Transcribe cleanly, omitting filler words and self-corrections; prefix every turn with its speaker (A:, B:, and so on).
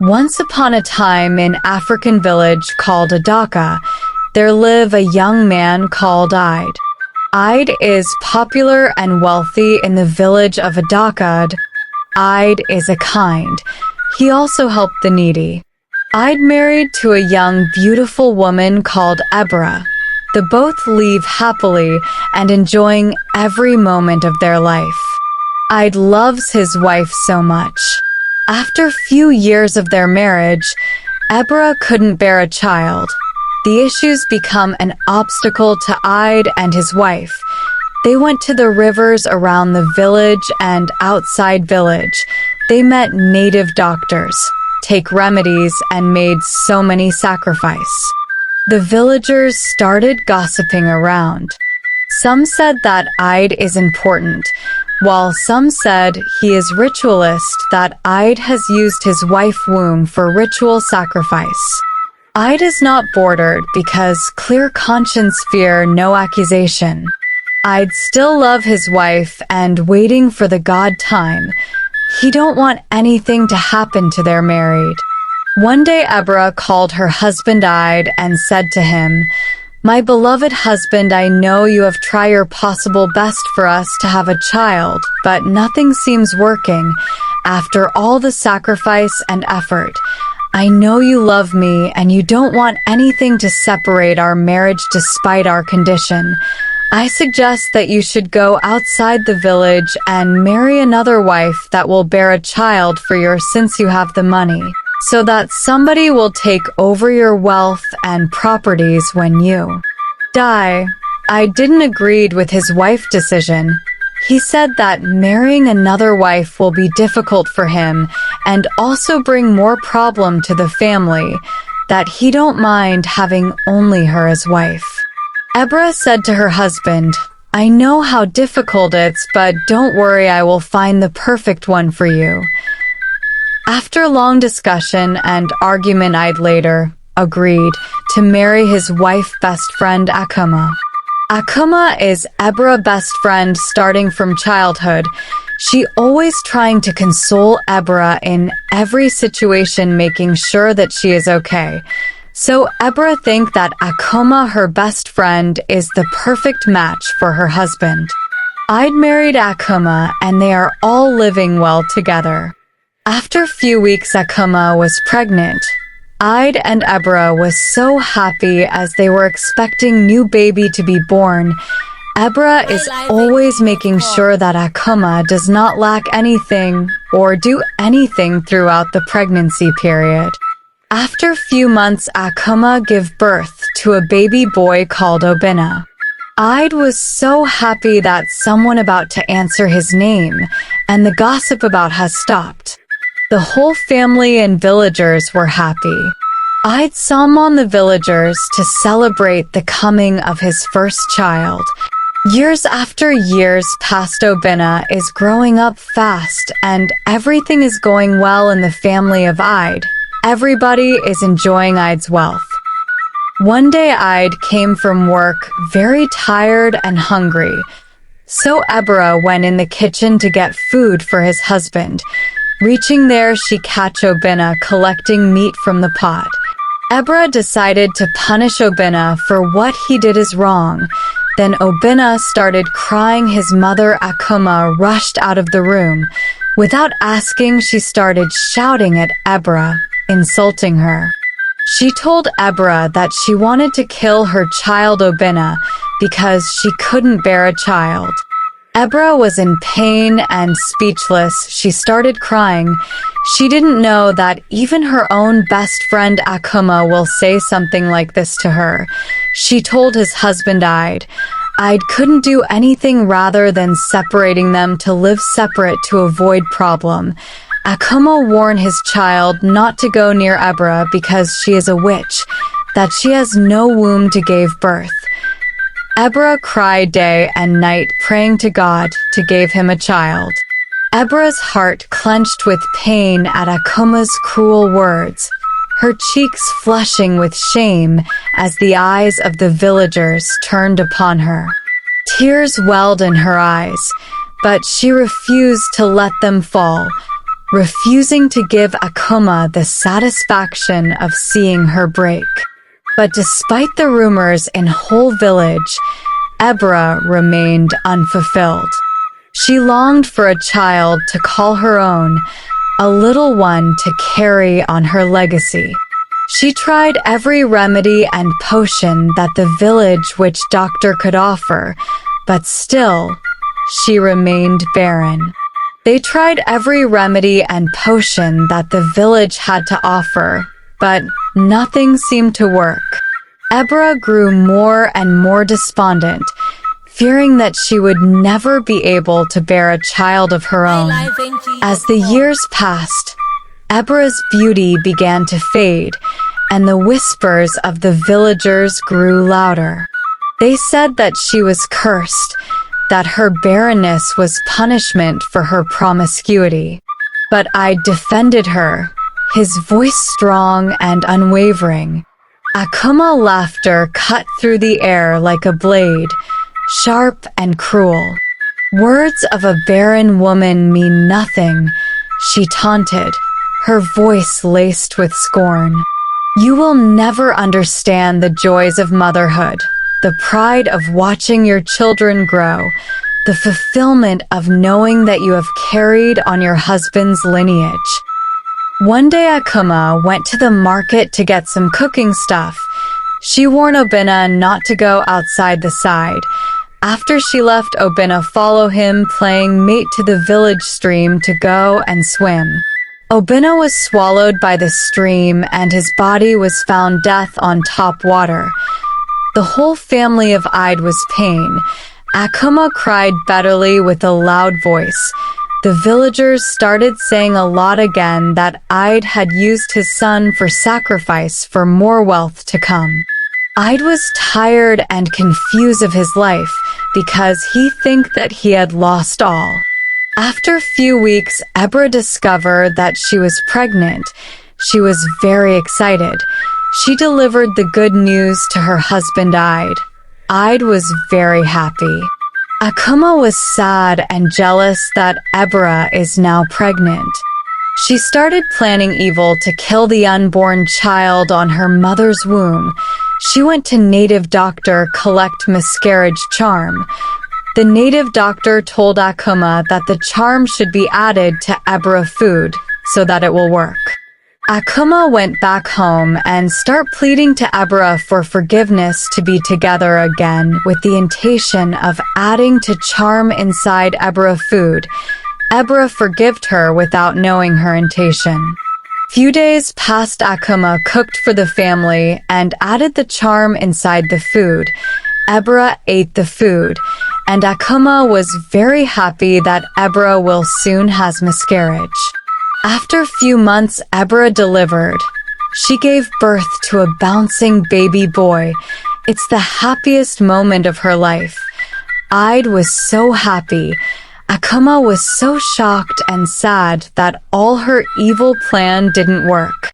A: Once upon a time in African village called Adaka, there live a young man called Ide. Ide is popular and wealthy in the village of Adaka. Ide is a kind. He also helped the needy. Ide married to a young, beautiful woman called Ebra. The both live happily and enjoying every moment of their life. Ide loves his wife so much. After few years of their marriage, Ebra couldn't bear a child. The issues become an obstacle to Ide and his wife. They went to the rivers around the village and outside village. They met native doctors, take remedies, and made so many sacrifices. The villagers started gossiping around. Some said that Ide is important, while some said he is ritualist, that Ide has used his wife's womb for ritual sacrifice. Ide is not bordered because clear conscience fear no accusation. Ide still love his wife and waiting for the God time. He don't want anything to happen to their married. One day Ebra called her husband Ide and said to him, "My beloved husband, I know you have tried your possible best for us to have a child, but nothing seems working. After all the sacrifice and effort, I know you love me and you don't want anything to separate our marriage despite our condition. I suggest that you should go outside the village and marry another wife that will bear a child for you since you have the money, so that somebody will take over your wealth and properties when you die." I didn't agree with his wife's decision. He said that marrying another wife will be difficult for him and also bring more problem to the family, that he don't mind having only her as wife. Ebra said to her husband, "I know how difficult it's, but don't worry, I will find the perfect one for you." After long discussion and argument, Ide later agreed to marry his wife's best friend Akuma. Akuma is Ebra's best friend starting from childhood. She always trying to console Ebra in every situation, making sure that she is okay. So Ebra think that Akuma, her best friend, is the perfect match for her husband. Ide married Akuma and they are all living well together. After a few weeks, Akuma was pregnant. Ide and Ebra was so happy as they were expecting new baby to be born. Ebra is always making sure that Akuma does not lack anything or do anything throughout the pregnancy period. After few months, Akuma gave birth to a baby boy called Obinna. Ide was so happy that someone about to answer his name, and the gossip about has stopped. The whole family and villagers were happy. Ide summoned the villagers to celebrate the coming of his first child. Years after years passed, Obinna is growing up fast and everything is going well in the family of Ide. Everybody is enjoying Ide's wealth. One day Ide came from work very tired and hungry. So Ebra went in the kitchen to get food for his husband. Reaching there, she catch Obinna collecting meat from the pot. Ebra decided to punish Obinna for what he did is wrong. Then Obinna started crying. His mother Akuma rushed out of the room. Without asking, she started shouting at Ebra, insulting her. She told Ebra that she wanted to kill her child Obinna because she couldn't bear a child. Ebra was in pain and speechless. She started crying. She didn't know that even her own best friend Akuma will say something like this to her. She told his husband Ide couldn't do anything rather than separating them to live separate to avoid problem. Akuma warned his child not to go near Ebra because she is a witch, that she has no womb to give birth. Ebra cried day and night praying to God to give him a child. Ebra's heart clenched with pain at Akuma's cruel words, her cheeks flushing with shame as the eyes of the villagers turned upon her. Tears welled in her eyes, but she refused to let them fall. refusing to give Akuma the satisfaction of seeing her break. But despite the rumors in whole village, Ebra remained unfulfilled. She longed for a child to call her own, a little one to carry on her legacy. She tried every remedy and potion that the village witch doctor could offer, but still, she remained barren. They tried every remedy and potion that the village had to offer, but nothing seemed to work. Ebra grew more and more despondent, fearing that she would never be able to bear a child of her own. As the years passed, Ebra's beauty began to fade, and the whispers of the villagers grew louder. They said that she was cursed, that her barrenness was punishment for her promiscuity. But I defended her, his voice strong and unwavering. Akuma laughter cut through the air like a blade, sharp and cruel. Words of a barren woman mean nothing, she taunted, her voice laced with scorn. You will never understand the joys of motherhood, the pride of watching your children grow, the fulfillment of knowing that you have carried on your husband's lineage. One day Akuma went to the market to get some cooking stuff. She warned Obina not to go outside the side. After she left, Obina followed him, playing mate to the village stream to go and swim. Obina was swallowed by the stream and his body was found dead on top water. The whole family of Ide was pain. Akuma cried bitterly with a loud voice. The villagers started saying a lot again that Ide had used his son for sacrifice for more wealth to come. Ide was tired and confused of his life because he think that he had lost all. After a few weeks, Ebra discovered that she was pregnant. She was very excited. She delivered the good news to her husband Ide. Ide was very happy. Akuma was sad and jealous that Ebra is now pregnant. She started planning evil to kill the unborn child on her mother's womb. She went to native doctor collect miscarriage charm. The native doctor told Akuma that the charm should be added to Ebra food so that it will work. Akuma went back home and started pleading to Ebra for forgiveness to be together again with the intention of adding to charm inside Ebra food. Ebra forgived her without knowing her intention. Few days passed. Akuma cooked for the family and added the charm inside the food. Ebra ate the food, and Akuma was very happy that Ebra will soon has miscarriage. After a few months, Ebra delivered. She gave birth to a bouncing baby boy. It's the happiest moment of her life. Ide was so happy. Akuma was so shocked and sad that all her evil plan didn't work.